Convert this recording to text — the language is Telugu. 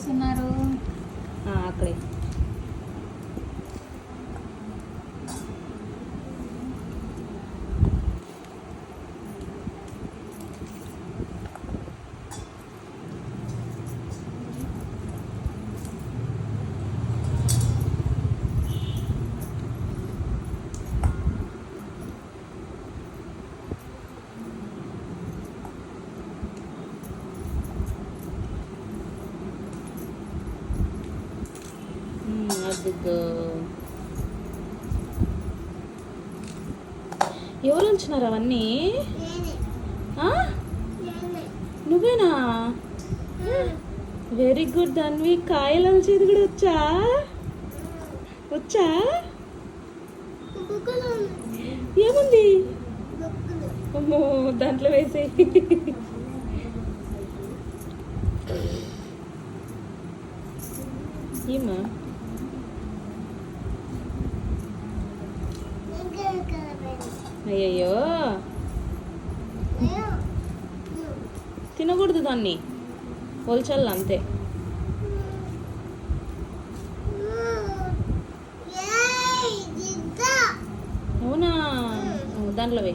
చేస్తున్నారు? అక్కడే. అదిగో ఎవరు ఉంచున్నారు అవన్నీ? నువ్వేనా? వెరీ గుడ్ దానివి. కాయలు వచ్చేది కూడా వచ్చా? వచ్చా? ఏముంది? అమ్మో, దాంట్లో వేసే. ఏమా? అయ్యయ్యో, తినకూడదు దాన్ని, ఒల్చల్ల అంతే. అవునా? దాంట్లో వే.